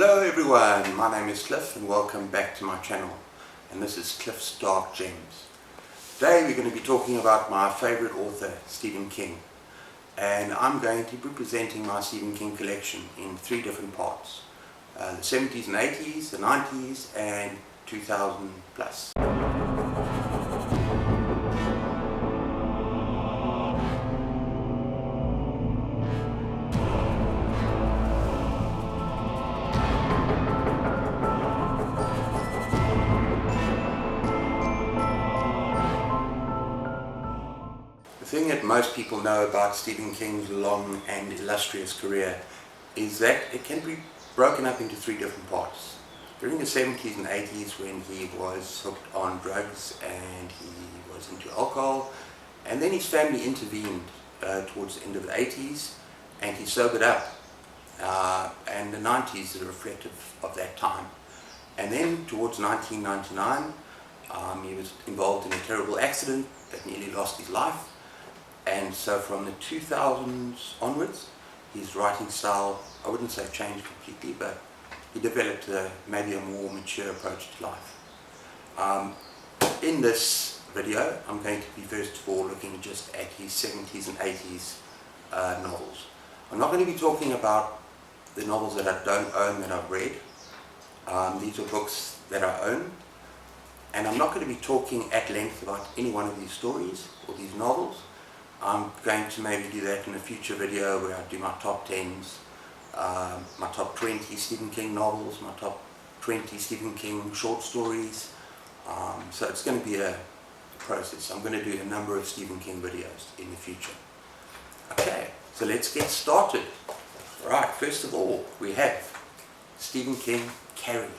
Hello everyone, my name is Cliff and welcome back to my channel, and this is Cliff's Dark Gems. Today we're going to be talking about my favourite author, Stephen King, and I'm going to be presenting my Stephen King collection in three different parts: the 70s and 80s, the 90s and 2000 plus. The thing that most people know about Stephen King's long and illustrious career is that it can be broken up into three different parts. During the 70s and 80s, when he was hooked on drugs and he was into alcohol, and then his family intervened towards the end of the 80s and he sobered up, and the 90s are reflective of that time. And then towards 1999 he was involved in a terrible accident that nearly lost his life. And so from the 2000s onwards, his writing style, I wouldn't say changed completely, but he developed maybe a more mature approach to life. In this video, I'm going to be first of all looking just at his 70s and 80s novels. I'm not going to be talking about the novels that I don't own, that I've read. These are books that I own. And I'm not going to be talking at length about any one of these stories or these novels. I'm going to maybe do that in a future video where I do my top 10s, my top 20 Stephen King novels, my top 20 Stephen King short stories. So it's going to be a process. I'm going to do a number of Stephen King videos in the future. Okay, so let's get started. Right, first of all, we have Stephen King, Carrie.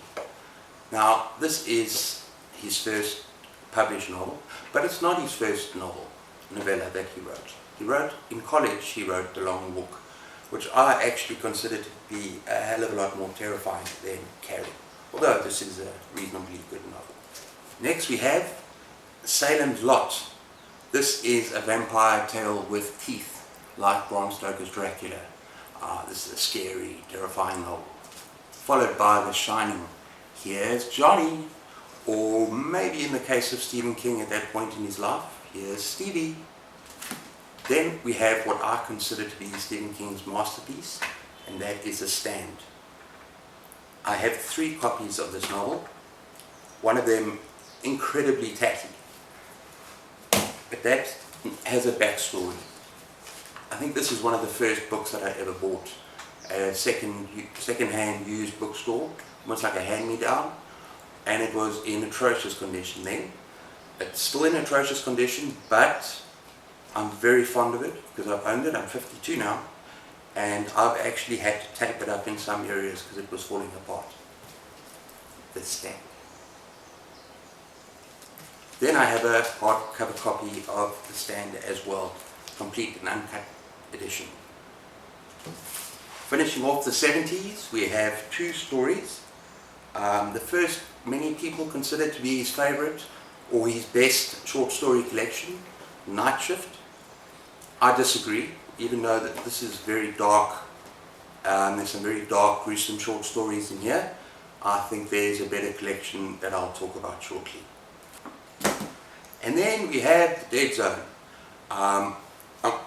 Now, this is his first published novel, but it's not his first novella that he wrote. In college he wrote The Long Walk, which I actually consider to be a hell of a lot more terrifying than Carrie, although this is a reasonably good novel. Next we have Salem's Lot. This is a vampire tale with teeth, like Bram Stoker's Dracula. This is a scary, terrifying novel. Followed by The Shining. Here's Johnny, or maybe in the case of Stephen King at that point in his life, here's Stevie. Then we have what I consider to be Stephen King's masterpiece, and that is The Stand. I have 3 copies of this novel, one of them incredibly tatty, but that has a backstory. I think this is one of the first books that I ever bought at a second-hand used bookstore, almost like a hand-me-down, and it was in atrocious condition then. It's still in atrocious condition, but I'm very fond of it because I've owned it. I'm 52 now, and I've actually had to tape it up in some areas because it was falling apart. The Stand. Then I have a hardcover copy of The Stand as well, complete and uncut edition. Finishing off the 70s, we have 2 stories. The first, many people consider to be his favourite or his best short story collection, Night Shift. I disagree, even though that this is very dark. There's some very dark, gruesome short stories in here. I think there's a better collection that I'll talk about shortly. And then we have The Dead Zone. I'm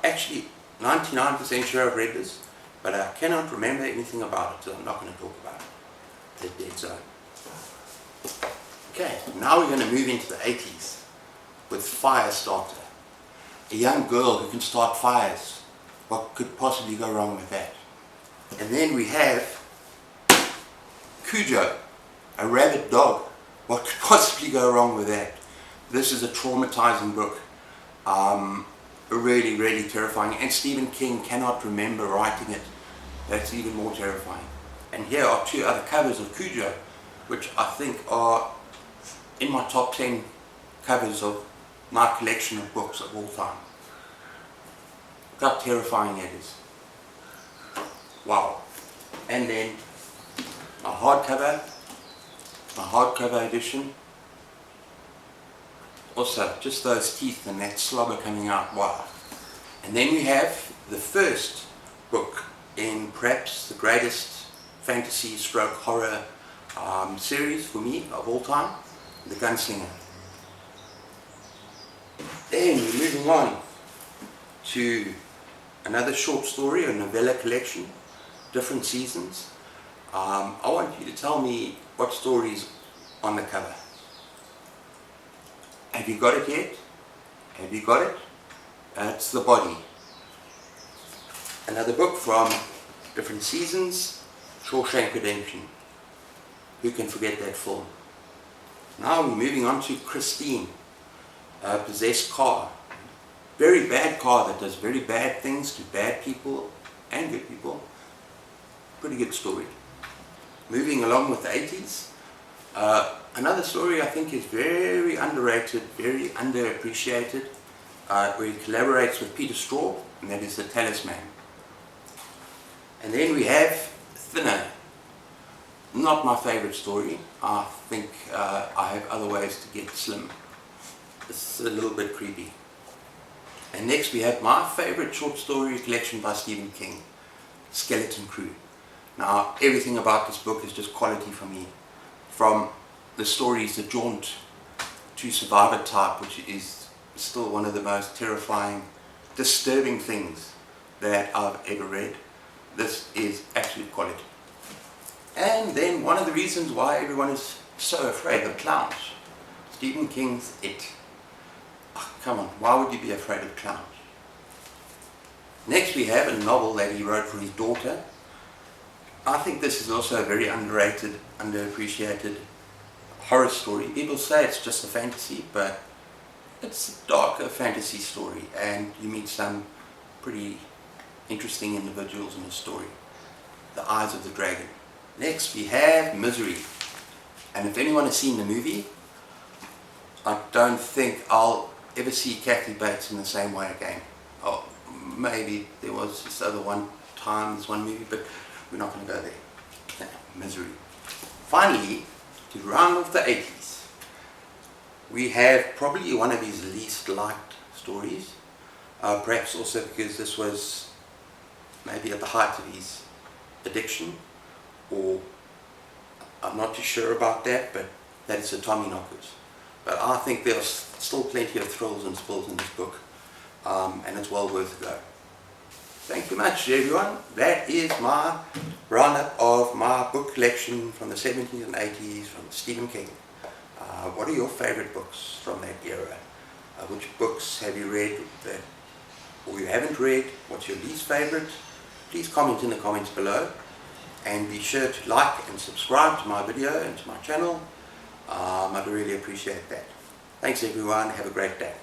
actually 99% sure I've read this, but I cannot remember anything about it, so I'm not going to talk about it. The Dead Zone. Okay, now we're going to move into the 80s with Firestarter. A young girl who can start fires. What could possibly go wrong with that? And then we have Cujo, a rabid dog. What could possibly go wrong with that? This is a traumatizing book. Really, really terrifying. And Stephen King cannot remember writing it. That's even more terrifying. And here are 2 other covers of Cujo, which I think are in my top 10 covers of my collection of books of all time. Look how terrifying it is. Wow. And then my hardcover edition. Also, just those teeth and that slobber coming out. Wow. And then we have the first book in perhaps the greatest fantasy stroke horror series for me of all time, The Gunslinger. Then we're moving on to another short story, a novella collection, different seasons. I want you to tell me what story is on the cover. Have you got it yet? Have you got it? It's The Body. Another book from different seasons, Shawshank Redemption. Who can forget that film? Now we're moving on to Christine, a possessed car. Very bad car that does very bad things to bad people and good people. Pretty good story. Moving along with the 80s. Another story I think is very underrated, very underappreciated, where he collaborates with Peter Straw, and that is The Talisman. And then we have Thinner. Not my favorite story. I think I have other ways to get slim. It's a little bit creepy. And next we have my favorite short story collection by Stephen King, Skeleton Crew. Now everything about this book is just quality for me. From the stories, The Jaunt, to Survivor Type, which is still one of the most terrifying, disturbing things that I've ever read. This is absolute quality. And then one of the reasons why everyone is so afraid of clowns, Stephen King's It. Oh, come on, why would you be afraid of clowns? Next we have a novel that he wrote for his daughter. I think this is also a very underrated, underappreciated horror story. People say it's just a fantasy, but it's a darker fantasy story, and you meet some pretty interesting individuals in the story. The Eyes of the Dragon. Next we have Misery. And if anyone has seen the movie, I don't think I'll ever see Kathy Bates in the same way again. Oh, maybe there was this other one time, this one movie, but we're not going to go there. No, Misery. Finally, to round off the 80s, we have probably one of his least liked stories. Perhaps also because this was maybe at the height of his addiction, or I'm not too sure about that, but that is the Tommyknockers. But I think there's still plenty of thrills and spills in this book, and it's well worth a go. Thank you much, everyone. That is my roundup of my book collection from the 70s and 80s from Stephen King. What are your favorite books from that era? Which books have you read that, or you haven't read? What's your least favorite? Please comment in the comments below, and be sure to like and subscribe to my video and to my channel. I'd really appreciate that. Thanks everyone, have a great day.